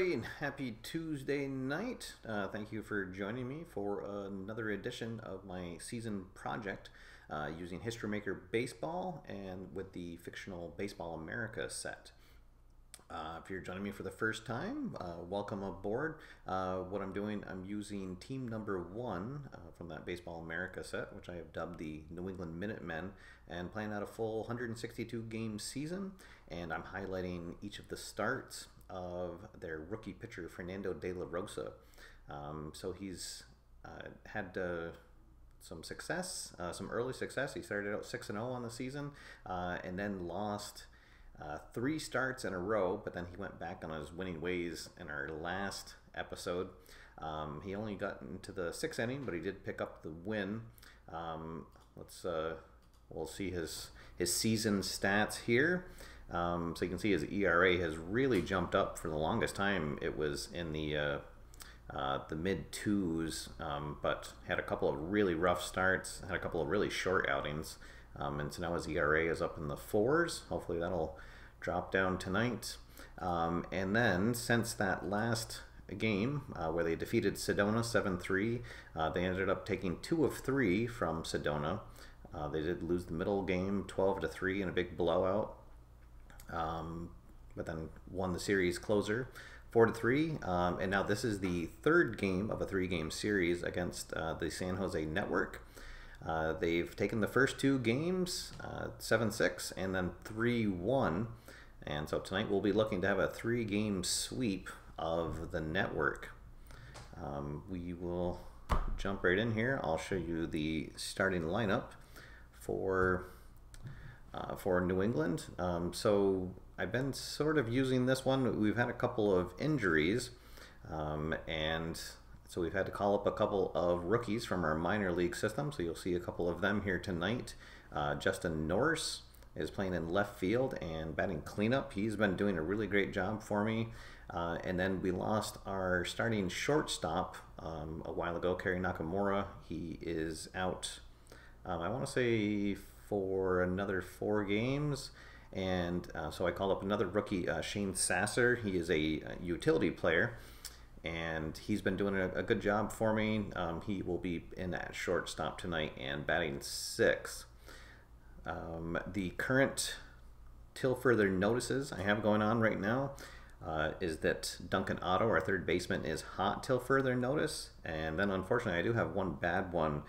everybody, and happy Tuesday night. Thank you for joining me for another edition of my season project using History Maker Baseball and with the fictional Baseball America set. If you're joining me for the first time, welcome aboard. What I'm doing, I'm using team number 1 from that Baseball America set, which I have dubbed the New England Minutemen, and playing out a full 162 game season, and I'm highlighting each of the starts of their rookie pitcher, Fernando de la Rosa. So he's had some success, some early success. He started out 6-0 on the season, and then lost 3 starts in a row, but then he went back on his winning ways in our last episode. He only got into the 6th inning, but he did pick up the win. We'll see his season stats here. So you can see his ERA has really jumped up. For the longest time, it was in the mid 2s, but had a couple of really rough starts, had a couple of really short outings, and so now his ERA is up in the 4s. Hopefully that'll drop down tonight. And then since that last game where they defeated Sedona 7-3, they ended up taking 2 of 3 from Sedona. They did lose the middle game 12-3 in a big blowout. But then won the series closer 4-3, and now this is the 3rd game of a 3-game series against the San Jose Network. They've taken the first 2 games 7-6 and then 3-1, and so tonight we'll be looking to have a 3-game sweep of the Network. We will jump right in here. I'll show you the starting lineup for New England. So I've been sort of using this one. We've had a couple of injuries, and so we've had to call up a couple of rookies from our minor league system. So you'll see a couple of them here tonight. Justin Norris is playing in left field and batting cleanup. He's been doing a really great job for me. And then we lost our starting shortstop a while ago, Kerry Nakamura. He is out, I want to say, for another 4 games, and so I called up another rookie, Shane Sasser. He is a utility player, and he's been doing a good job for me. He will be in at shortstop tonight and batting 6th. The current till further notices I have going on right now is that Duncan Otto, our 3rd baseman, is hot till further notice, and then unfortunately I do have one bad one.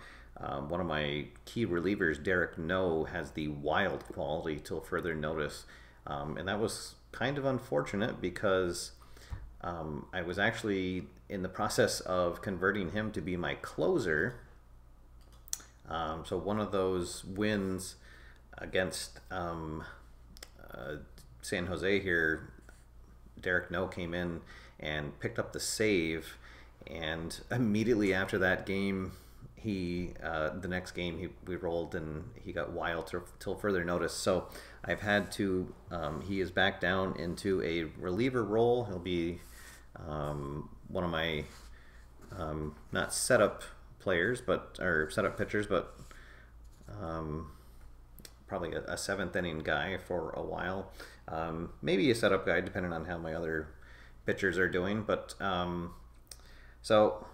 One of my key relievers, Derek No, has the wild quality till further notice, and that was kind of unfortunate because I was actually in the process of converting him to be my closer. So one of those wins against San Jose here, Derek No came in and picked up the save, and immediately after that game, the next game we rolled and he got wild till further notice. So I've had to, he is back down into a reliever role. He'll be one of my not setup players, or setup pitchers, but probably a 7th inning guy for a while. Maybe a setup guy depending on how my other pitchers are doing. But so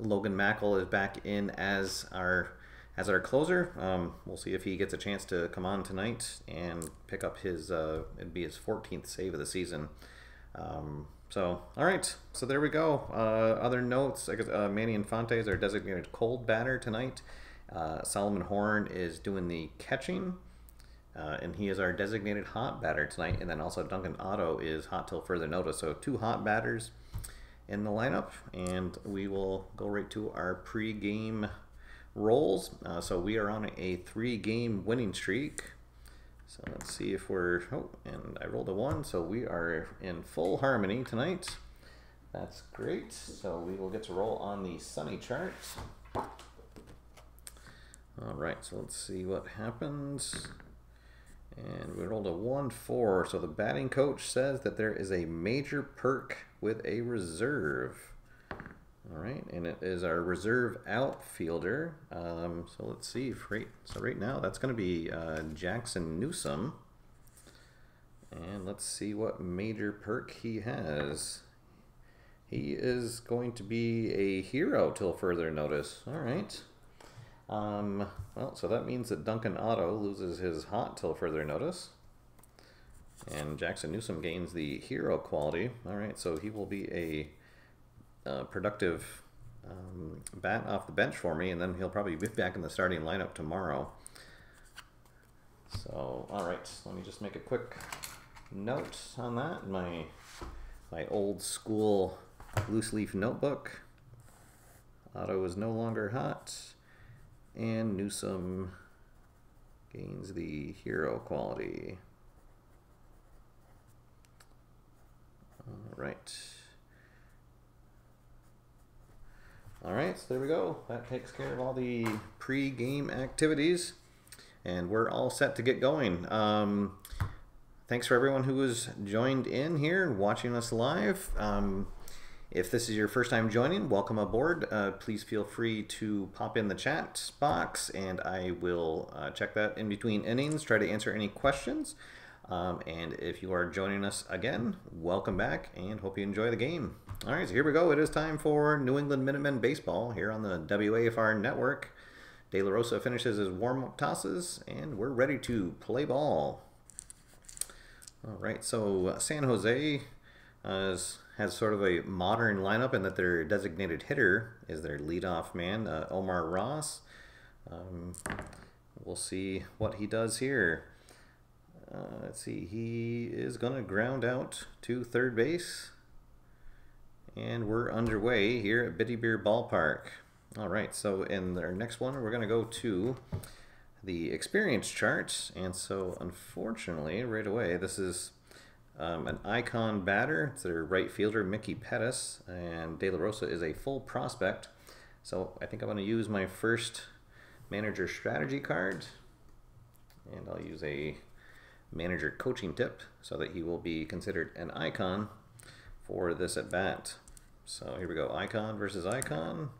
Logan Mackel is back in as our closer. We'll see if he gets a chance to come on tonight and pick up his it'd be his 14th save of the season. So all right, so there we go. Other notes, I guess Manny Infante is our designated cold batter tonight. Solomon Horn is doing the catching, and he is our designated hot batter tonight. And then also Duncan Otto is hot till further notice. So 2 hot batters in the lineup, and we will go right to our pre-game rolls. So we are on a 3-game winning streak. So let's see if we're, and I rolled a 1, so we are in full harmony tonight. That's great. So we will get to roll on the sunny chart. All right, so let's see what happens. And we rolled a 1-4, so the batting coach says that there is a major perk with a reserve. All right, and it is our reserve outfielder. So let's see. So right now that's going to be Jackson Newsome. And let's see what major perk he has. He is going to be a hero till further notice. All right. Well, so that means that Duncan Otto loses his hot till further notice. And Jackson Newsom gains the hero quality. All right, so he will be a productive bat off the bench for me, and then he'll probably be back in the starting lineup tomorrow. So, all right, let me just make a quick note on that. My old school loose leaf notebook. Otto is no longer hot, and Newsom gains the hero quality. All right, so there we go. That takes care of all the pre-game activities, and we're all set to get going. Thanks for everyone who has joined in here and watching us live. If this is your first time joining, welcome aboard. Please feel free to pop in the chat box, and I will check that in between innings, try to answer any questions. And if you are joining us again, welcome back, and hope you enjoy the game. All right, so here we go. It is time for New England Minutemen baseball here on the WAFR network. De La Rosa finishes his warm-up tosses, and we're ready to play ball. All right, so San Jose has sort of a modern lineup in that their designated hitter is their leadoff man, Omar Ross. We'll see what he does here. Let's see, he is going to ground out to third base. And we're underway here at Bitty Beer Ballpark. All right, so in our next one, we're going to go to the experience chart. And so, unfortunately, right away, this is an icon batter. It's their right fielder, Mickey Pettis. And De La Rosa is a full prospect. So I think I'm going to use my first manager strategy card. And I'll use a manager coaching tip so that he will be considered an icon for this at bat. So here we go, icon versus icon.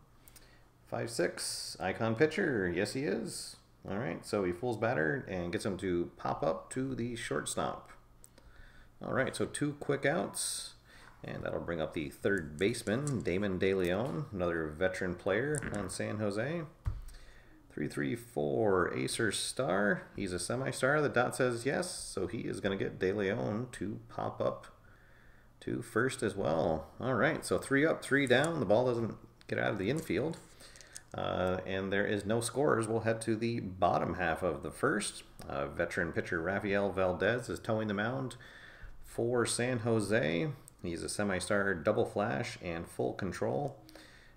5-6, icon pitcher, yes he is. All right, so he fools batter and gets him to pop up to the shortstop. All right, so 2 quick outs, and that'll bring up the third baseman, Damon DeLeon, another veteran player on San Jose. 3-3-4, Acer Star. He's a semi-star. The dot says yes, so he is going to get De Leon to pop up to first as well. All right, so 3 up, 3 down. The ball doesn't get out of the infield. And there is no scores. We'll head to the bottom half of the first. Veteran pitcher Rafael Valdez is towing the mound for San Jose. He's a semi-star, double flash, and full control.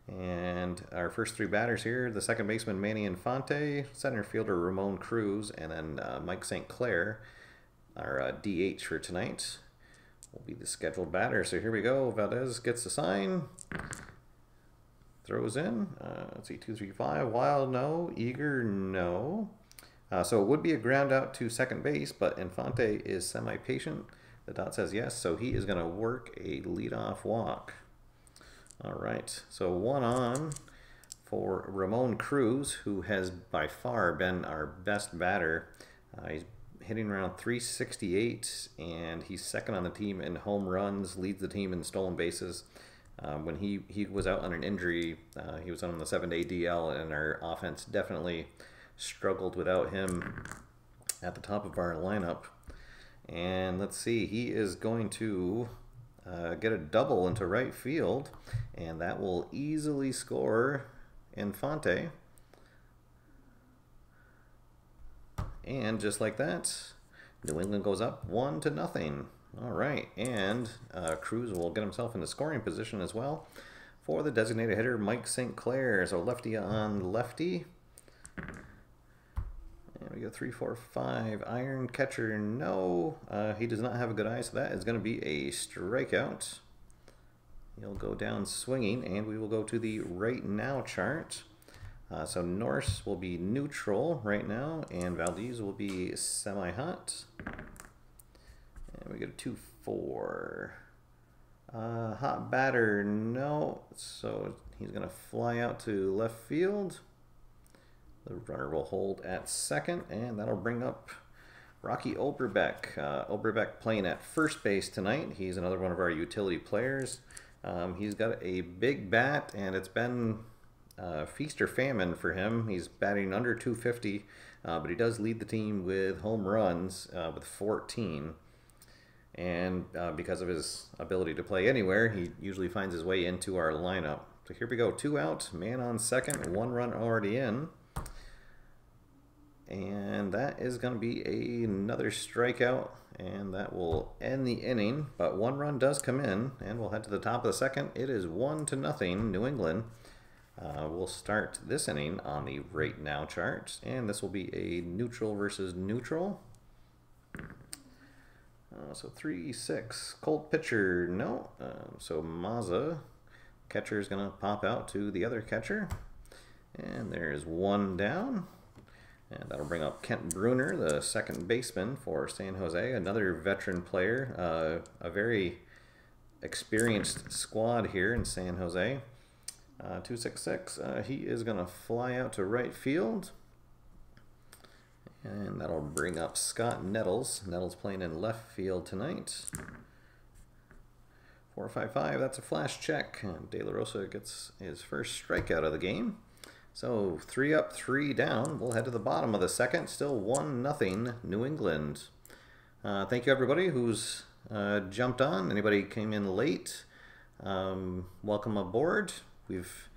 And our first 3 batters here, the second baseman Manny Infante, center fielder Ramon Cruz, and then Mike St. Clair, our DH for tonight, will be the scheduled batter. So here we go. Valdez gets the sign, throws in. Let's see, 2-3-5. Wild, no. Eager, no. So it would be a ground out to second base, but Infante is semi-patient. The dot says yes, so he is going to work a leadoff walk. All right, so 1 on for Ramon Cruz, who has by far been our best batter. He's hitting around 368, and he's second on the team in home runs, leads the team in stolen bases. When he was out on an injury, he was on the 7-day DL, and our offense definitely struggled without him at the top of our lineup. And let's see, he is going to get a double into right field, and that will easily score Infante. And just like that, New England goes up 1-0. All right, and Cruz will get himself into scoring position as well for the designated hitter Mike St. Clair. So lefty on lefty. And we go 3-4-5. Iron catcher, no. He does not have a good eye, so that is going to be a strikeout. He'll go down swinging, and we will go to the right now chart. So Norse will be neutral right now, and Valdez will be semi-hot. And we go to 2-4. Hot batter, no. So he's going to fly out to left field. The runner will hold at second, and that'll bring up Rocky Oberbeck. Oberbeck playing at first base tonight. He's another one of our utility players. He's got a big bat, and it's been feast or famine for him. He's batting under 250, but he does lead the team with home runs with 14. And because of his ability to play anywhere, he usually finds his way into our lineup. So here we go, 2 out, man on second, 1 run already in. And that is going to be another strikeout, and that will end the inning. But 1 run does come in, and we'll head to the top of the second. It is 1-0 New England. We'll start this inning on the right now chart, and this will be a neutral versus neutral. So 3-6, cold pitcher, no. So Maza, catcher, is going to pop out to the other catcher. And there's 1 down. And that'll bring up Kent Bruner, the second baseman for San Jose, another veteran player. A very experienced squad here in San Jose. 2-6-6, he is going to fly out to right field. And that'll bring up Scott Nettles. Nettles playing in left field tonight. 4-5-5, that's a flash check. And De La Rosa gets his first strikeout of the game. So 3 up, 3 down. We'll head to the bottom of the second. Still 1-0 New England. Thank you everybody who's jumped on. Anybody came in late, welcome aboard. We've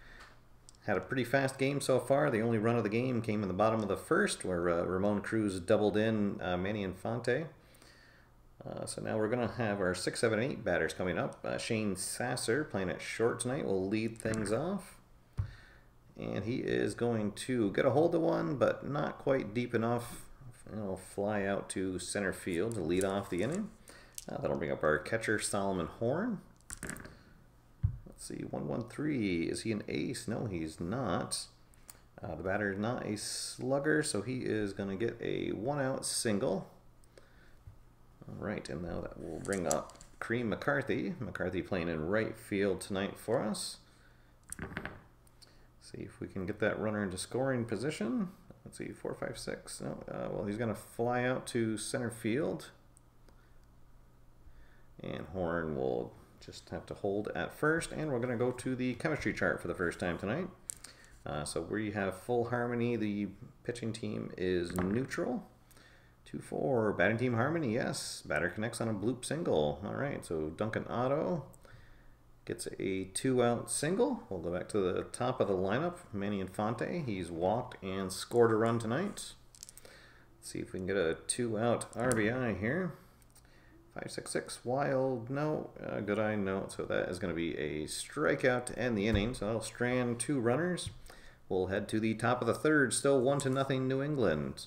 had a pretty fast game so far. The only run of the game came in the bottom of the first, where Ramon Cruz doubled in Manny Infante. So now we're going to have our 6, 7, 8 batters coming up. Shane Sasser playing at short tonight will lead things off. And he is going to get a hold of one, but not quite deep enough. He'll fly out to center field to lead off the inning. That'll bring up our catcher, Solomon Horn. Let's see, 1-1-3. Is he an ace? No, he's not. The batter is not a slugger, so he is going to get a 1-out single. All right, and now that will bring up Cream McCarthy. McCarthy playing in right field tonight for us. See if we can get that runner into scoring position. Let's see, 4-5-6. No, well, he's going to fly out to center field. And Horn will just have to hold at first, and we're going to go to the chemistry chart for the first time tonight. So we have full harmony. The pitching team is neutral. 2-4, batting team harmony, yes. Batter connects on a bloop single. All right, so Duncan Otto gets a 2-out single. We'll go back to the top of the lineup. Manny Infante, he's walked and scored a run tonight. Let's see if we can get a 2-out RBI here. 5-6-6, wild, no. Good eye, no. So that is going to be a strikeout to end the inning. So that'll strand 2 runners. We'll head to the top of the third. Still 1-0 New England.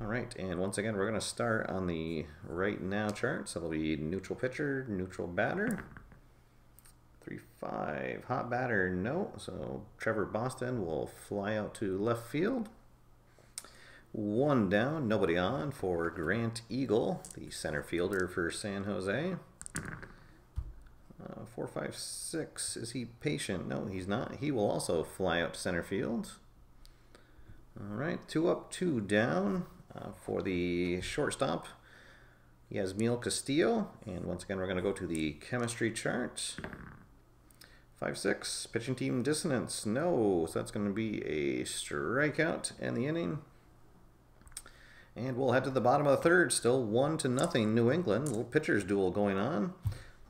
All right, and once again, we're going to start on the right now chart. So it'll be neutral pitcher, neutral batter. 3-5, hot batter, no. So Trevor Boston will fly out to left field. 1 down, nobody on for Grant Eagle, the center fielder for San Jose. 4-5-6, is he patient? No, he's not. He will also fly out to center field. All right, 2 up, 2 down for the shortstop. Yasmiel Castillo, and once again, we're going to go to the chemistry chart. 5-6, pitching team dissonance, no. So that's going to be a strikeout in the inning. And we'll head to the bottom of the third, still 1-0 New England. Little pitcher's duel going on.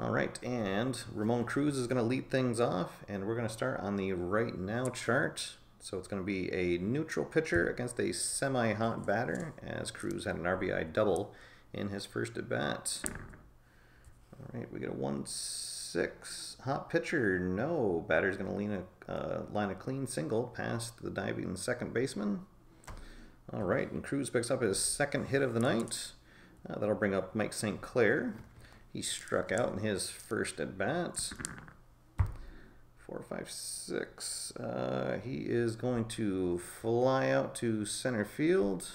All right, and Ramon Cruz is going to lead things off, and we're going to start on the right now chart. So it's going to be a neutral pitcher against a semi-hot batter, as Cruz had an RBI double in his first at bat. All right, we get a 1-6, hot pitcher, no. Batter's going to line a clean single past the diving second baseman. All right, and Cruz picks up his second hit of the night. That'll bring up Mike St. Clair. He struck out in his first at bat. 4-5-6. He is going to fly out to center field.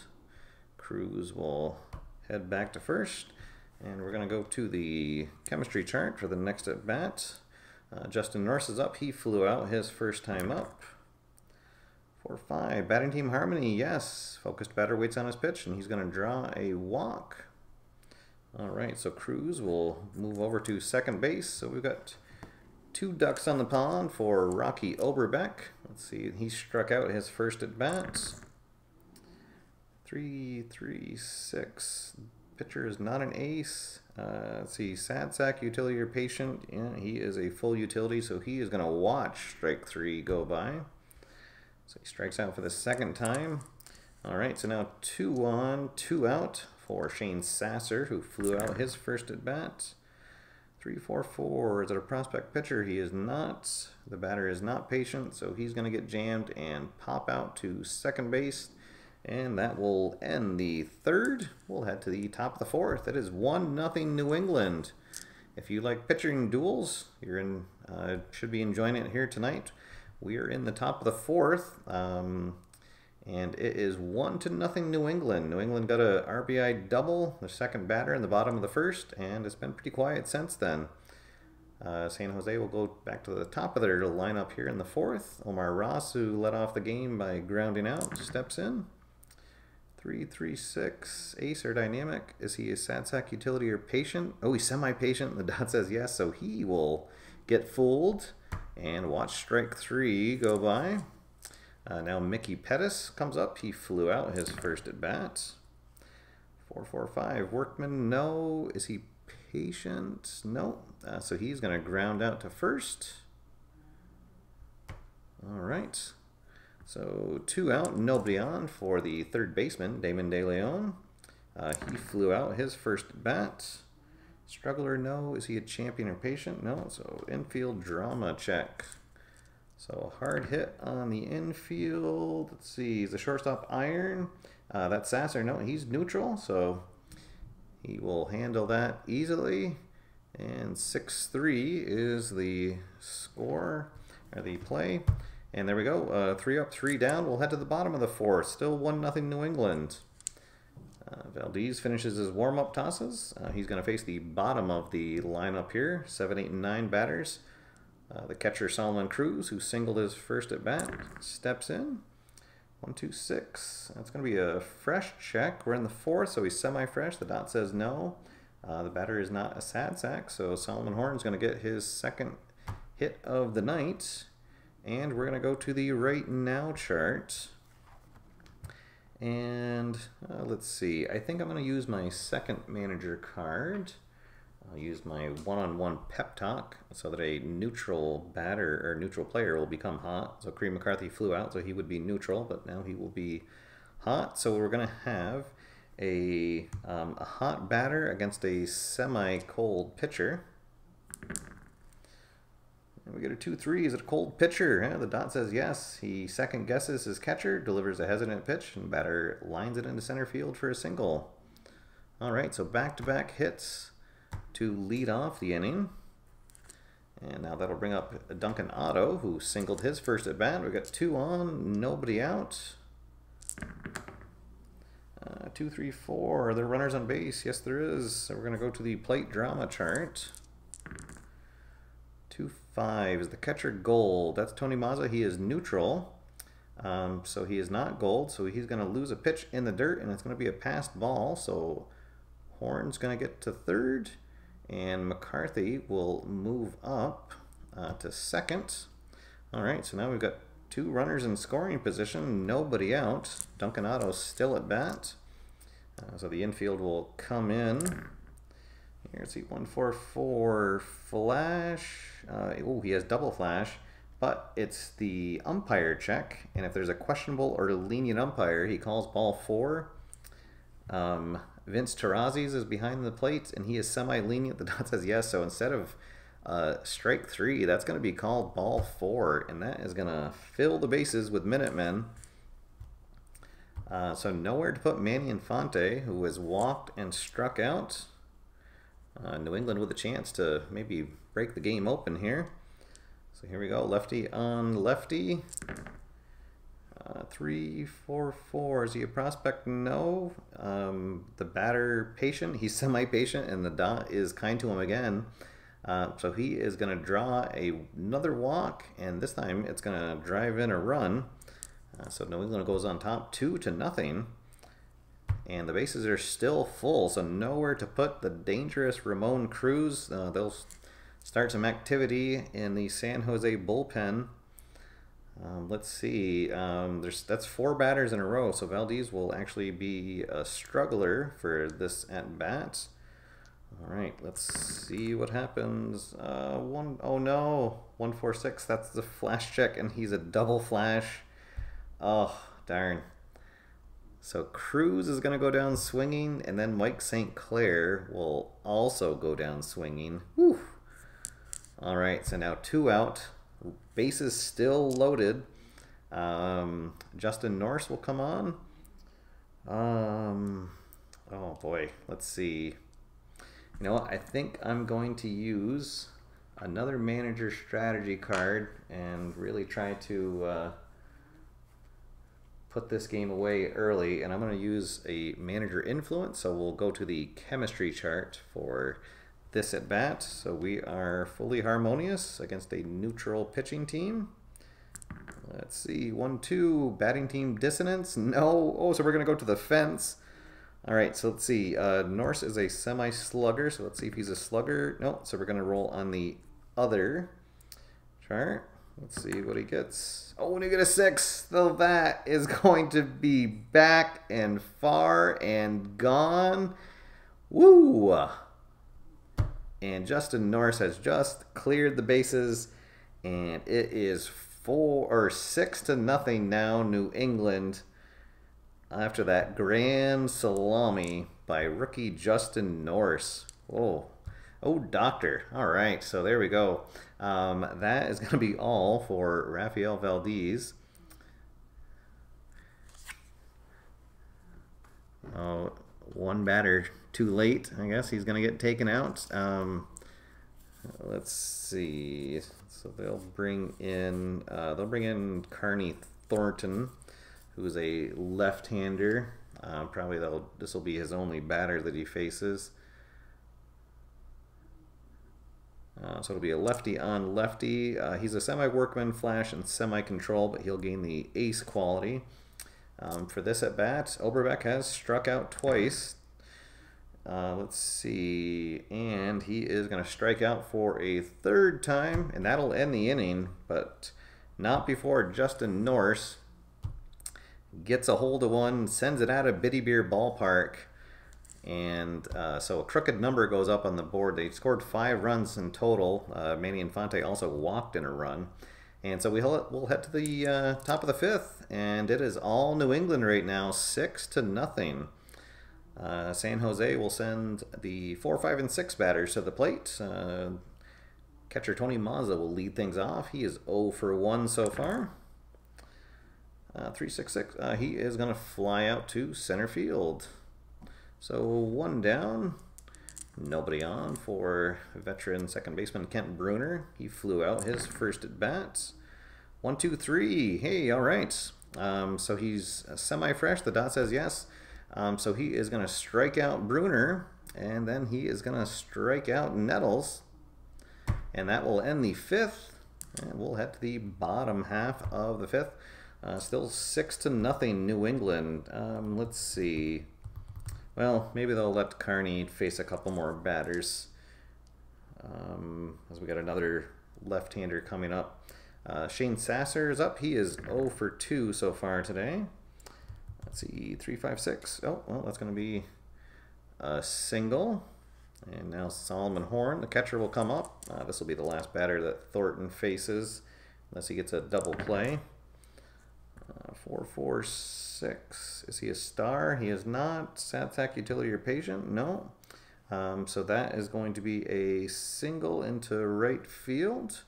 Cruz will head back to first. And we're going to go to the chemistry chart for the next at bat. Justin Norse is up. He flew out his first time up. 4-5, batting team harmony, yes. Focused batter waits on his pitch, and he's going to draw a walk. All right, so Cruz will move over to second base. So we've got 2 ducks on the pond for Rocky Oberbeck. Let's see, he struck out his first at bat. 3-3-6. Pitcher is not an ace. Let's see, sad sack, utility or patient. Yeah, he is a full utility, so he is going to watch strike 3 go by. So he strikes out for the second time. All right, so now 2 on, 2 out for Shane Sasser, who flew out his first at bat. 3-4-4. Is it a prospect pitcher? He is not. The batter is not patient, so he's going to get jammed and pop out to second base. And that will end the third. We'll head to the top of the fourth. That is 1-0 New England. If you like pitching duels, you're in. Should be enjoying it here tonight. We are in the top of the fourth, and it is 1-0 New England. New England got a RBI double, the second batter in the bottom of the first, and it's been pretty quiet since then. San Jose will go back to the top of their lineup here in the fourth. Omar Ross, who led off the game by grounding out, steps in. 3-3-6. Ace or dynamic. Is he a sad sack, utility, or patient? Oh, he's semi-patient. The dot says yes, so he will get fooled and watch strike 3 go by. Now Mickey Pettis comes up. He flew out his first at bat. 4-4-5. Workman, no. Is he patient? No. So he's going to ground out to first. All right. So 2 out, nobody on for the third baseman, Damon DeLeon. He flew out his first at bat. Struggler, no. Is he a champion or patient? No. So infield drama check. So hard hit on the infield. Let's see. He's a shortstop iron. That's Sasser. No, he's neutral. So he will handle that easily. And 6-3 is the score, or the play. And there we go. 3 up, 3 down. We'll head to the bottom of the fourth. Still 1-0 New England. Valdez finishes his warm-up tosses. He's going to face the bottom of the lineup here. 7, 8, and 9 batters. The catcher, Ramon Cruz, who singled his first at bat, steps in. 1-2-6. That's going to be a fresh check. We're in the fourth, so he's semi-fresh. The dot says no. The batter is not a sad sack, so Solomon Horn's going to get his second hit of the night. And we're going to go to the right now chart. And let's see. I think I'm going to use my second manager card. I'll use my one-on-one pep talk so that a neutral batter or neutral player will become hot. So Kareem McCarthy flew out, so he would be neutral, but now he will be hot. So we're going to have a hot batter against a semi-cold pitcher. And we get a 2-3. Is it a cold pitcher? Yeah, the dot says yes. He second guesses his catcher, delivers a hesitant pitch, and batter lines it into center field for a single. All right, so back-to-back hits to lead off the inning. And now that'll bring up Duncan Otto, who singled his first at bat. We've got 2 on, nobody out. 2, 3, 4. Are there runners on base? Yes, there is. So we're going to go to the plate drama chart. 2-5 is the catcher gold. That's Tony Mazza. He is neutral. So he is not gold. So he's going to lose a pitch in the dirt, and it's going to be a passed ball. So Horn's going to get to third, and McCarthy will move up to second. All right, so now we've got 2 runners in scoring position, nobody out. Duncan Otto still at bat. So the infield will come in. Here, let's see, 1-4-4 flash. Oh, he has double flash, but it's the umpire check. And if there's a questionable or lenient umpire, he calls ball 4. Vince Terrazzi's is behind the plate, and he is semi-lenient. The dot says yes, so instead of strike 3, that's going to be called ball 4, and that is going to fill the bases with Minutemen. So nowhere to put Manny Infante, who has walked and struck out. New England with a chance to maybe break the game open here. So here we go, lefty on lefty. 3-4-4. Is he a prospect? No. The batter patient. He's semi-patient, and the dot is kind to him again. So he is going to draw another walk, and this time it's going to drive in a run. So New England goes on top 2-0. And the bases are still full, so nowhere to put the dangerous Ramon Cruz. They'll start some activity in the San Jose bullpen. Let's see. That's 4 batters in a row, so Valdez will actually be a struggler for this at bat. All right, let's see what happens. Oh no, 146. That's the flash check, and he's a double flash. Oh darn. So Cruz is going to go down swinging, and then Mike St. Clair will also go down swinging. Whew. All right, so now 2 out. Bases still loaded. Justin Norris will come on. Oh boy, let's see. You know what? I think I'm going to use another manager strategy card and really try to put this game away early. And I'm going to use a manager influence. So we'll go to the chemistry chart for this at bat. So we are fully harmonious against a neutral pitching team. Let's see, 1-2, batting team dissonance. No. Oh, so we're going to go to the fence. All right, so let's see. Norse is a semi-slugger, so let's see if he's a slugger. No, so we're going to roll on the other chart. Let's see what he gets. Oh, and you get a 6. So that is going to be back and far and gone. Woo! And Justin Norris has just cleared the bases, and it is 6-0 now, New England. After that grand salami by rookie Justin Norris. Oh, doctor. All right, so there we go. That is going to be all for Rafael Valdez. Oh, 1 batter too late. I guess he's going to get taken out. Let's see. So they'll bring in Carney Thornton, who's a left-hander. Probably this will be his only batter that he faces. So it'll be a lefty on lefty. He's a semi-workman, flash, and semi-control, but he'll gain the ace quality. For this at bat, Oberbeck has struck out twice. Let's see, and he is going to strike out for a 3rd time, and that'll end the inning, but not before Justin Norris gets a hold of one, sends it out of Biddy Beer Ballpark, and so a crooked number goes up on the board. They scored 5 runs in total. Manny Infante also walked in a run. And so we'll head to the top of the 5th, and it is all New England right now, 6-0. San Jose will send the 4, 5, and 6 batters to the plate. Catcher Tony Mazza will lead things off. He is 0 for 1 so far. 3-6-6. He is going to fly out to center field. So 1 down. Nobody on for veteran second baseman Kent Bruner. He flew out his first at bats. 1, 2, 3. Hey, all right. So he's semi-fresh. The dot says yes. So he is going to strike out Bruner, and then he is going to strike out Nettles, and that will end the 5th. And we'll head to the bottom half of the 5th. Still 6-0 New England. Let's see. Well, maybe they'll let Carney face a couple more batters, as we got another left-hander coming up. Shane Sasser is up. He is 0 for 2 so far today. Let's see, 3, 5, 6. Oh, well, that's going to be a single. And now Solomon Horn, the catcher, will come up. This will be the last batter that Thornton faces, unless he gets a double play. 4, 4, 6. Is he a star? He is not. Sad sack utility or patient? No. So that is going to be a single into right field.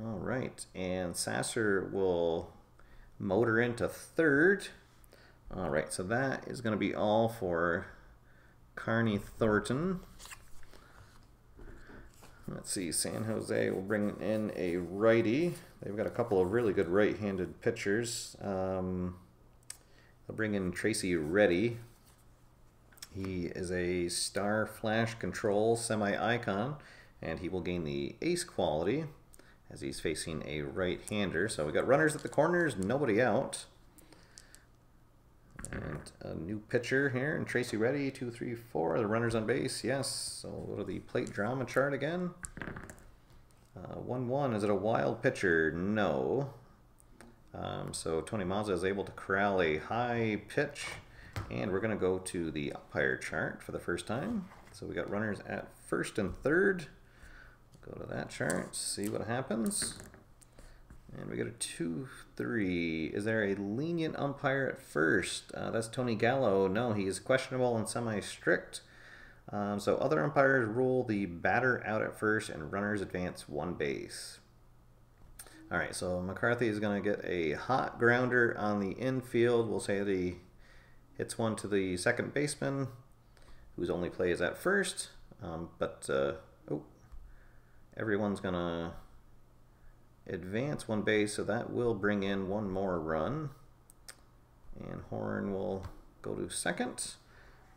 All right, and Sasser will motor into 3rd. All right, so that is going to be all for Carney Thornton. Let's see, San Jose will bring in a righty. They've got a couple of really good right-handed pitchers. They'll bring in Tracy Reddy. He is a star flash control semi-icon, and he will gain the ace quality as he's facing a right-hander. So we got runners at the corners, nobody out. And a new pitcher here, and Tracy ready, 2, 3, 4. The runner's on base, yes. So we'll go to the plate drama chart again. 1-1, is it a wild pitcher? No. So Tony Mazza is able to corral a high pitch, and we're going to go to the umpire chart for the first time. So we got runners at first and third. Go to that chart, see what happens. And we got a 2-3. Is there a lenient umpire at first? That's Tony Gallo. No, he is questionable and semi-strict. So other umpires rule the batter out at first and runners advance 1 base. All right, so McCarthy is going to get a hot grounder on the infield. We'll say that he hits one to the second baseman, whose only play is at first. Everyone's going to advance 1 base, so that will bring in 1 more run. And Horn will go to second.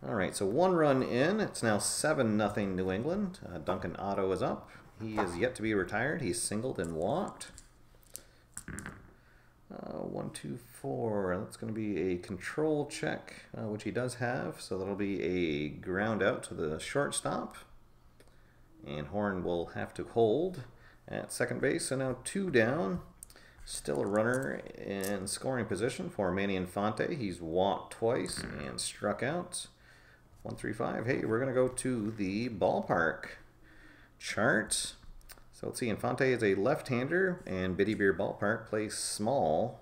All right, so 1 run in. It's now 7-0 New England. Duncan Otto is up. He is yet to be retired. He's singled and walked. 1, 2, 4. That's going to be a control check, which he does have. So that'll be a ground out to the shortstop. And Horn will have to hold at second base. So now 2 down. Still a runner in scoring position for Manny Infante. He's walked twice and struck out. 1, 3, 5. Hey, we're going to go to the ballpark chart. So let's see, Infante is a left-hander, and Biddy Beer Ballpark plays small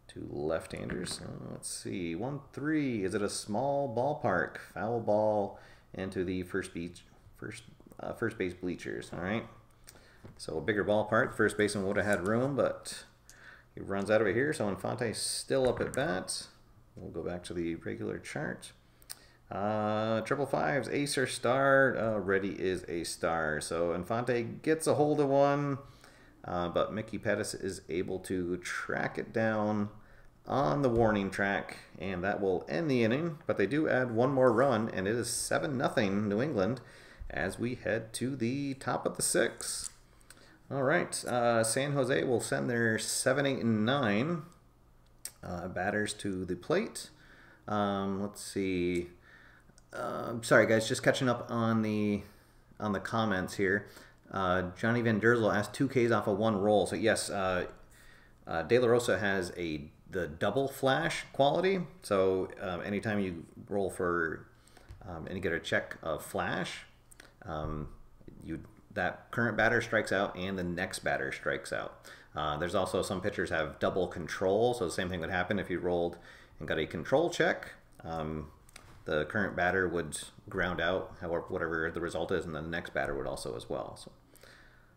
to left-handers. Let's see, 1, 3. Is it a small ballpark? Foul ball into the first base bleachers. All right. So a bigger ballpark. First baseman would have had room, but he runs out of it here. So Infante's still up at bat. We'll go back to the regular chart. 555's ace or star. Ready is a star. So Infante gets a hold of one, but Mickey Pettis is able to track it down on the warning track, and that will end the inning. But they do add 1 more run, and it is 7-0 New England as we head to the top of the 6th. All right, San Jose will send their 7, 8, and 9 batters to the plate. Let's see. Sorry guys, just catching up on the comments here. Johnny Van Dersel asked 2 Ks off of 1 roll. So yes, De La Rosa has the double flash quality. So anytime you roll for and you get a check of flash, that current batter strikes out and the next batter strikes out. There's also some pitchers have double control, so the same thing would happen if you rolled and got a control check. The current batter would ground out, however, whatever the result is, and the next batter would also as well. So,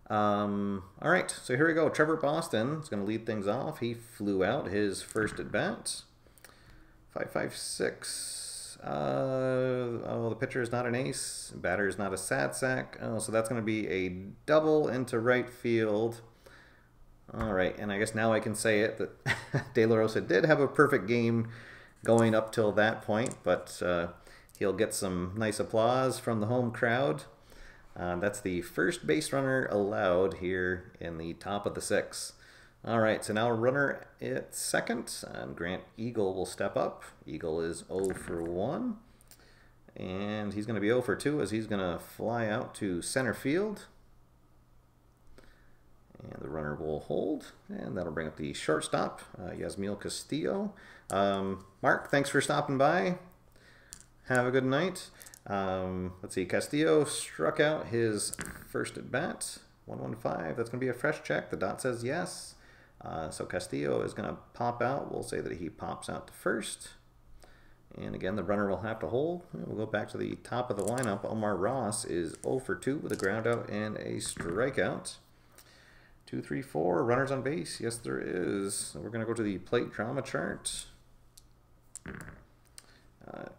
all right, so here we go. Trevor Boston is going to lead things off. He flew out his first at bat. 556. Oh, the pitcher is not an ace. Batter is not a sad sack. Oh, so that's going to be a double into right field. All right, and I guess now I can say it that De La Rosa did have a perfect game going up till that point, but he'll get some nice applause from the home crowd. That's the first base runner allowed here in the top of the 6th. All right, so now a runner at second, and Grant Eagle will step up. Eagle is 0 for 1, and he's going to be 0 for 2 as he's going to fly out to center field. And the runner will hold, and that'll bring up the shortstop, Yasmiel Castillo. Mark, thanks for stopping by. Have a good night. Let's see, Castillo struck out his first at bat. 115, that's going to be a fresh check. The dot says yes. So Castillo is going to pop out. We'll say that he pops out to first. And again, the runner will have to hold. We'll go back to the top of the lineup. Omar Ross is 0 for 2 with a ground out and a strikeout. 2, 3, 4, runners on base. Yes, there is. So we're going to go to the plate drama chart.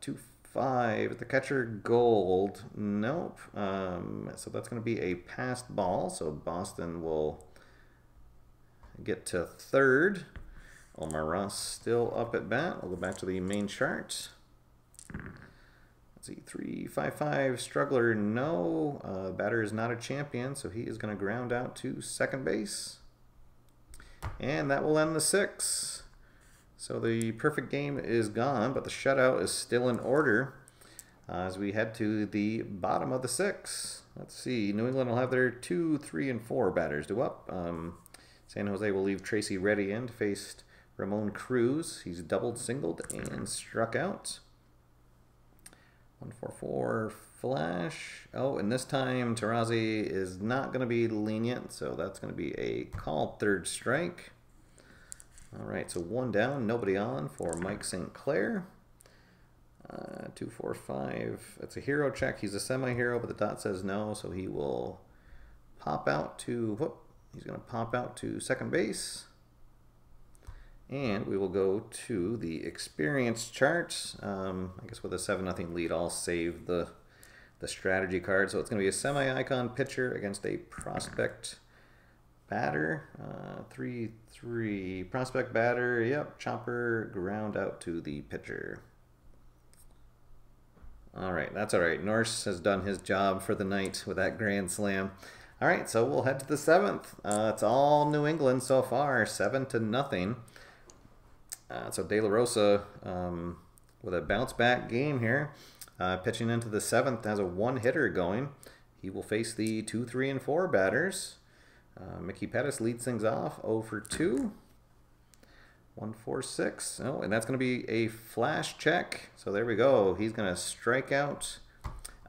2, 5. The catcher Gold. Nope. So that's going to be a passed ball. So Boston will get to third. Omar Ross still up at bat. We'll go back to the main chart. Let's see, 3, 5, 5. Struggler, no. Batter is not a champion, so he is going to ground out to second base. And that will end the 6th. So the perfect game is gone, but the shutout is still in order as we head to the bottom of the 6. Let's see. New England will have their 2, 3, and 4 batters due up. San Jose will leave Tracy Reddy in to face Ramon Cruz. He's doubled, singled, and struck out. 1-4-4 flash. Oh, and this time Tarazi is not going to be lenient, so that's going to be a called third strike. All right, so 1 down, nobody on for Mike St. Clair. 2-4-5. That's a hero check. He's a semi-hero, but the dot says no, so he will pop out to, whoop, he's going to pop out to second base. And we will go to the experience chart. I guess with a 7-0 lead, I'll save the strategy card. So it's going to be a semi-icon pitcher against a prospect batter. 3-3 prospect batter. Yep, chopper, ground out to the pitcher. All right, that's all right. Norse has done his job for the night with that grand slam. All right, so we'll head to the 7th. It's all New England so far, 7-0. So De La Rosa with a bounce back game here, pitching into the 7th, has a 1-hitter going. He will face the 2, 3, and 4 batters. Mickey Pettis leads things off, 0 for 2. 1-4-6. Oh, and that's going to be a flash check. So there we go. He's going to strike out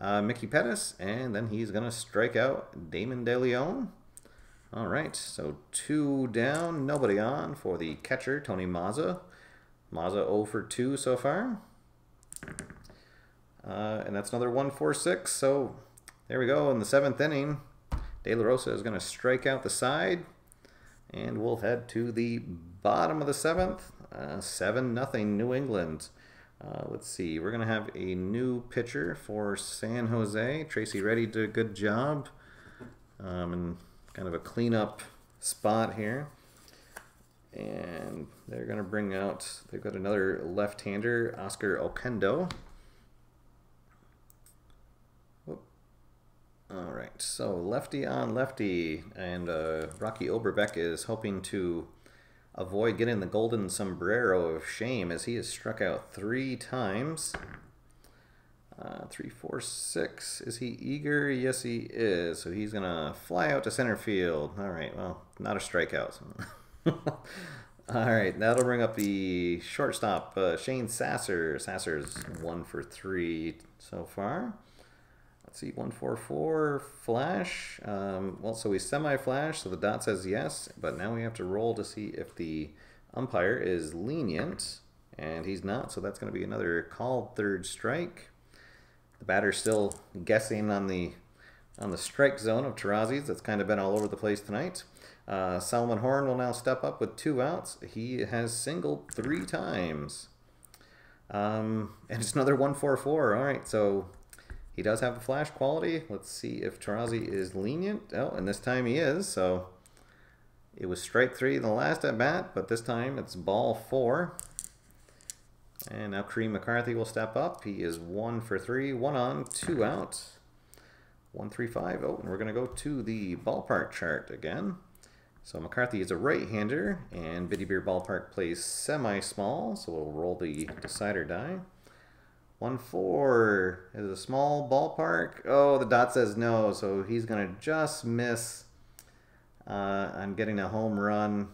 Mickey Pettis, and then he's going to strike out Damon De Leon. All right, so 2 down, nobody on for the catcher, Tony Mazza. Mazza 0 for 2 so far. And that's another 1-4-6. So there we go. In the 7th inning, De La Rosa is going to strike out the side. And we'll head to the bottom of the 7th. 7-0 New England. Let's see. We're going to have a new pitcher for San Jose. Tracy Reddy did a good job. And kind of a cleanup spot here. And they're going to bring out, they've got another left-hander, Oscar Oquendo. All right, so lefty on lefty, and Rocky Oberbeck is hoping to avoid getting the golden sombrero of shame as he has struck out 3 times. 3-4-6. Is he eager? Yes, he is. So he's going to fly out to center field. All right, well, not a strikeout. All right, that'll bring up the shortstop, Shane Sasser. Sasser's 1 for 3 so far. Let's see, 1-4-4 flash. Well, so we semi-flash, so the dot says yes, but now we have to roll to see if the umpire is lenient, and he's not, so that's going to be another called third strike. The batter's still guessing on the strike zone of Tarazi's. That's kind of been all over the place tonight. Solomon Horn will now step up with 2 outs. He has singled 3 times. And it's another 1-4-4. All right, so he does have the flash quality. Let's see if Tarazi is lenient. Oh, and this time he is. So it was strike 3 in the last at bat, but this time it's ball 4. And now Kareem McCarthy will step up. He is 1 for 3, 1 on, 2 out. 1-3-5. Oh, and we're going to go to the ballpark chart again. So McCarthy is a right-hander, and Biddy Beer Ballpark plays semi-small, so we'll roll the decider die. 1-4 is a small ballpark. Oh, the dot says no, so he's going to just miss on getting a home run.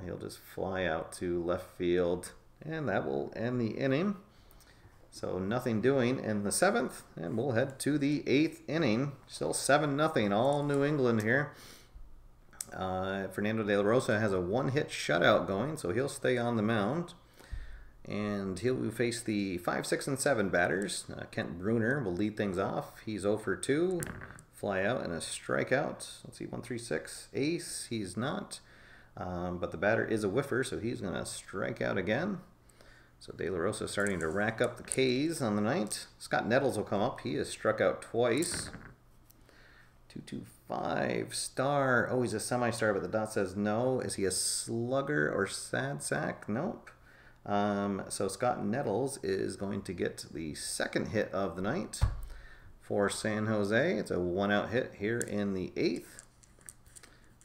He'll just fly out to left field, and that will end the inning. So nothing doing in the 7th, and we'll head to the 8th inning. Still 7-0, all New England here. Fernando De La Rosa has a 1-hit shutout going, so he'll stay on the mound. And he'll face the 5, 6, and 7 batters. Kent Bruner will lead things off. He's 0 for 2. Fly out and a strikeout. Let's see, 1-3-6. Ace, he's not. But the batter is a whiffer, so he's going to strike out again. So De La Rosa starting to rack up the Ks on the night. Scott Nettles will come up. He has struck out twice. 2-2-5 star. Oh, he's a semi-star, but the dot says no. Is he a slugger or sad sack? Nope. So Scott Nettles is going to get the 2nd hit of the night for San Jose. It's a 1-out hit here in the 8th.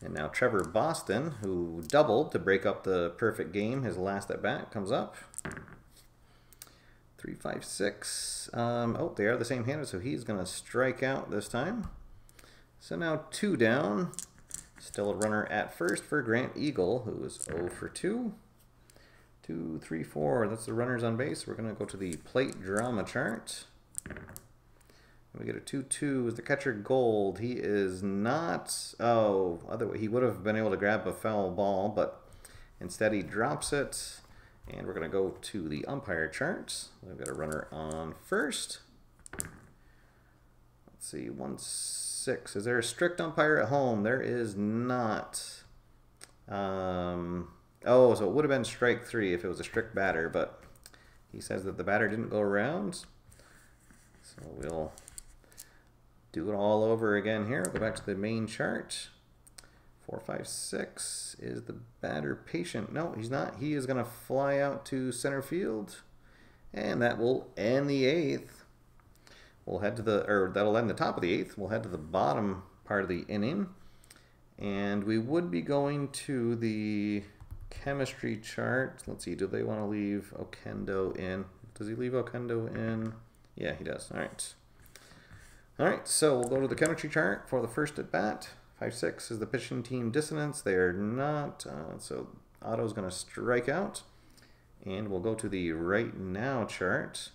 And now Trevor Boston, who doubled to break up the perfect game, his last at bat, comes up. 3, 5, 6. Oh, they are the same handed, so he's going to strike out this time. So now 2 down. Still a runner at first for Grant Eagle, who is 0 for 2. 2, 3, 4. That's the runners on base. We're going to go to the plate drama chart. We get a 2-2. Is the catcher Gold? He is not. Oh, he would have been able to grab a foul ball, but instead he drops it. And we're going to go to the umpire charts. We've got a runner on first. Let's see, 1-6. Is there a strict umpire at home? There is not. Oh, so it would have been strike 3 if it was a strict batter, but he says that the batter didn't go around. So we'll do it all over again here. We'll go back to the main chart. 4, 5, 6. Is the batter patient? No, he's not. He is going to fly out to center field. And that will end the 8th. We'll head to that'll end the top of the 8th. We'll head to the bottom part of the inning. And we would be going to the chemistry chart. Let's see, do they want to leave Oquendo in? Does he leave Oquendo in? Yeah, he does. All right. All right, so we'll go to the chemistry chart for the first at bat. 5-6 is the pitching team dissonance. They are not, so Otto's going to strike out. And we'll go to the right now chart.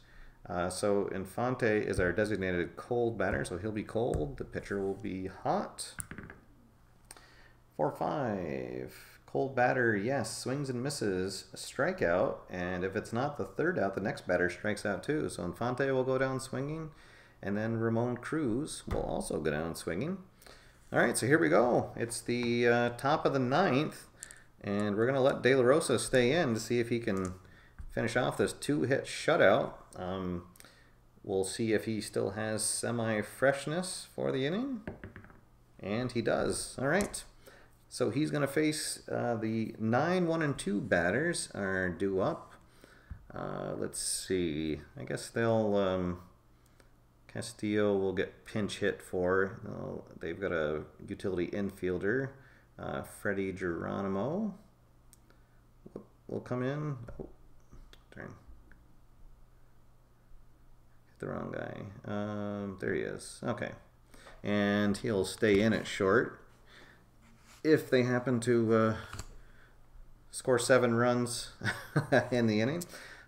So Infante is our designated cold batter, so he'll be cold. The pitcher will be hot. 4-5. Cold batter, yes, swings and misses, a strikeout. And if it's not the third out, the next batter strikes out too. So Infante will go down swinging. And then Ramon Cruz will also go down swinging. All right, so here we go. It's the top of the 9th, and we're going to let De La Rosa stay in to see if he can finish off this 2-hit shutout. We'll see if he still has semi-freshness for the inning, and he does. All right, so he's going to face the 9, 1, and 2 batters are due up. Let's see. I guess they'll... Castillo will get pinch hit for. They've got a utility infielder. Freddie Geronimo will come in. Oh, darn. Hit the wrong guy. There he is. Okay. And he'll stay in at short. If they happen to score 7 runs in the inning.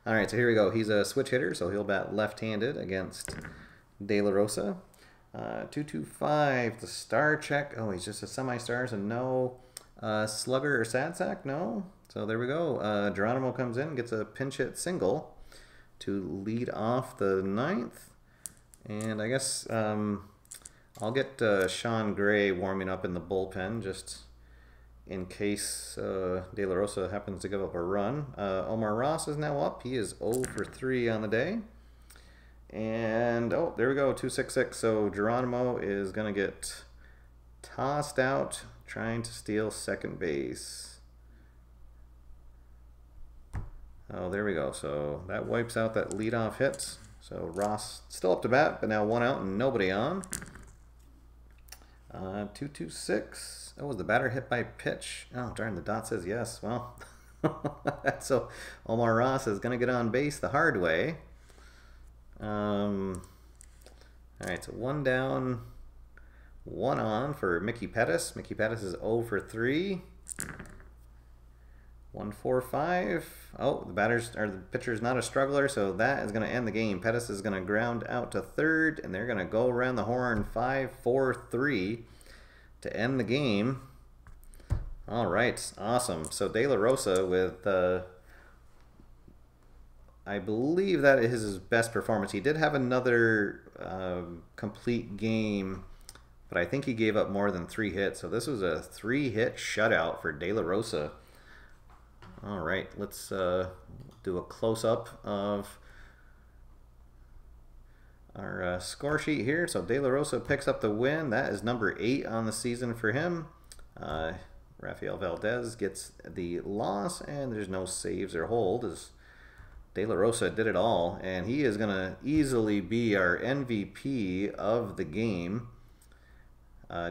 All right, so here we go. He's a switch hitter, so he'll bat left-handed against De La Rosa. 2-2-5, the star check. Oh, he's just a semi-star, so no slugger or sad sack, no. So there we go. Geronimo comes in, gets a pinch hit single to lead off the 9th. And I guess I'll get Sean Gray warming up in the bullpen just in case De La Rosa happens to give up a run. Omar Ross is now up. He is 0 for 3 on the day. And, oh, there we go, 2-6-6. So Geronimo is going to get tossed out trying to steal second base. Oh, there we go. So that wipes out that leadoff hit. So Ross still up to bat, but now 1 out and nobody on. 2-2-6. Oh, was the batter hit by pitch? Oh, darn, the dot says yes. Well, so Omar Ross is going to get on base the hard way. All right, so 1 down, 1 on for Mickey Pettis. Mickey Pettis is 0 for 3. 1-4-5. Oh, the pitcher's not a struggler, so that is going to end the game. Pettis is going to ground out to third, and they're going to go around the horn 5-4-3 to end the game. All right, awesome. So De La Rosa with I believe that is his best performance. He did have another complete game, but I think he gave up more than 3 hits. So this was a 3-hit shutout for De La Rosa. All right, let's do a close-up of our score sheet here. So De La Rosa picks up the win. That is number 8 on the season for him. Rafael Valdez gets the loss, and there's no saves or hold as De La Rosa did it all, and he is going to easily be our MVP of the game.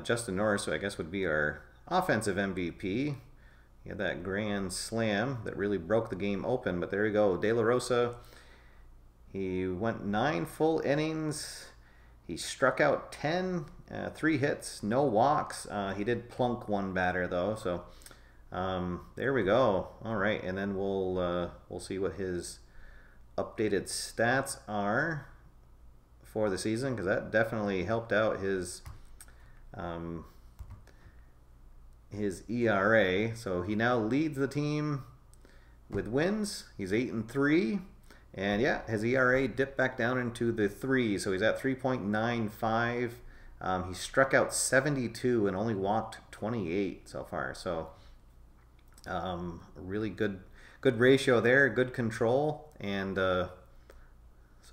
Justin Norris, who I guess would be our offensive MVP. He had that grand slam that really broke the game open, but there we go. De La Rosa, he went 9 full innings. He struck out 10, 3 hits, no walks. He did plunk one batter though, so there we go. All right, and then we'll see what his updated stats are for the season, because that definitely helped out his ERA. So he now leads the team with wins. He's 8-3. And yeah, his ERA dipped back down into the 3, so he's at 3.95. He struck out 72 and only walked 28 so far. So really good ratio there, good control, and so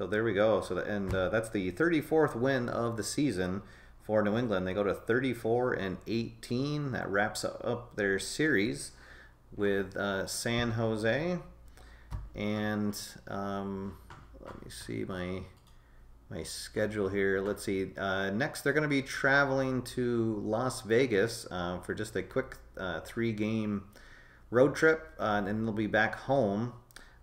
there we go. So that's the 34th win of the season for New England. They go to 34-18. That wraps up their series with San Jose. And let me see my schedule here. Let's see. Next, they're going to be traveling to Las Vegas for just a quick 3-game road trip, and then they'll be back home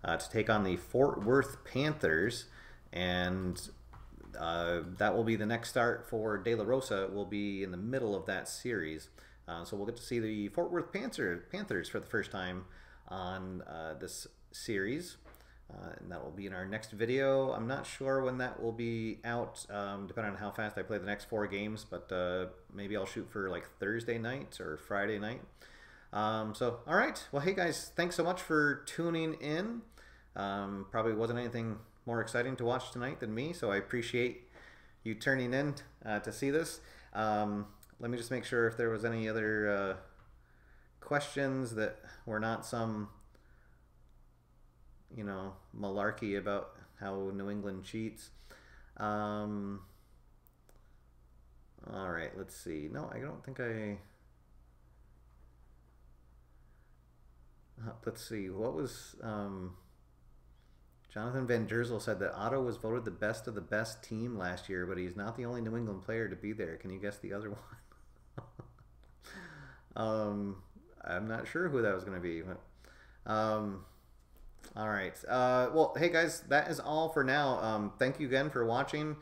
to take on the Fort Worth Panthers, and that will be the next start for De La Rosa. Will be in the middle of that series, so we'll get to see the Fort Worth Panthers for the first time on this series, and that will be in our next video. I'm not sure when that will be out, depending on how fast I play the next 4 games, but maybe I'll shoot for like Thursday night or Friday night. So all right, well, hey guys, thanks so much for tuning in. Probably wasn't anything more exciting to watch tonight than me, so I appreciate you turning in to see this. Let me just make sure if there was any other questions that were not some, you know, malarkey about how New England cheats. All right, let's see. No, I don't think I... let's see. What was... Jonathan Van Jersel said that Otto was voted the best of the best team last year, but he's not the only New England player to be there. Can you guess the other one? I'm not sure who that was going to be. But, all right. Well, hey guys, that is all for now. Thank you again for watching.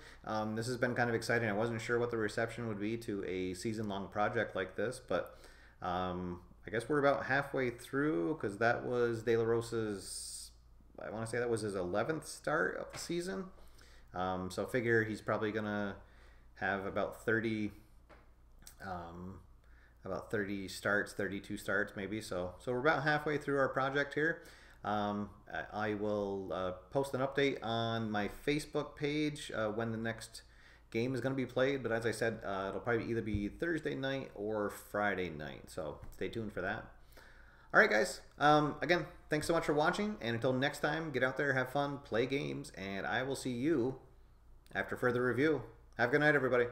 This has been kind of exciting. I wasn't sure what the reception would be to a season-long project like this, but I guess we're about halfway through, because that was De La Rosa's, I want to say that was his 11th start of the season. So I figure he's probably going to have about 30 starts, 32 starts maybe. So we're about halfway through our project here. I will post an update on my Facebook page when the next game is going to be played. But as I said, it'll probably either be Thursday night or Friday night. So stay tuned for that. All right, guys. Again, thanks so much for watching. And until next time, get out there, have fun, play games, and I will see you after further review. Have a good night, everybody.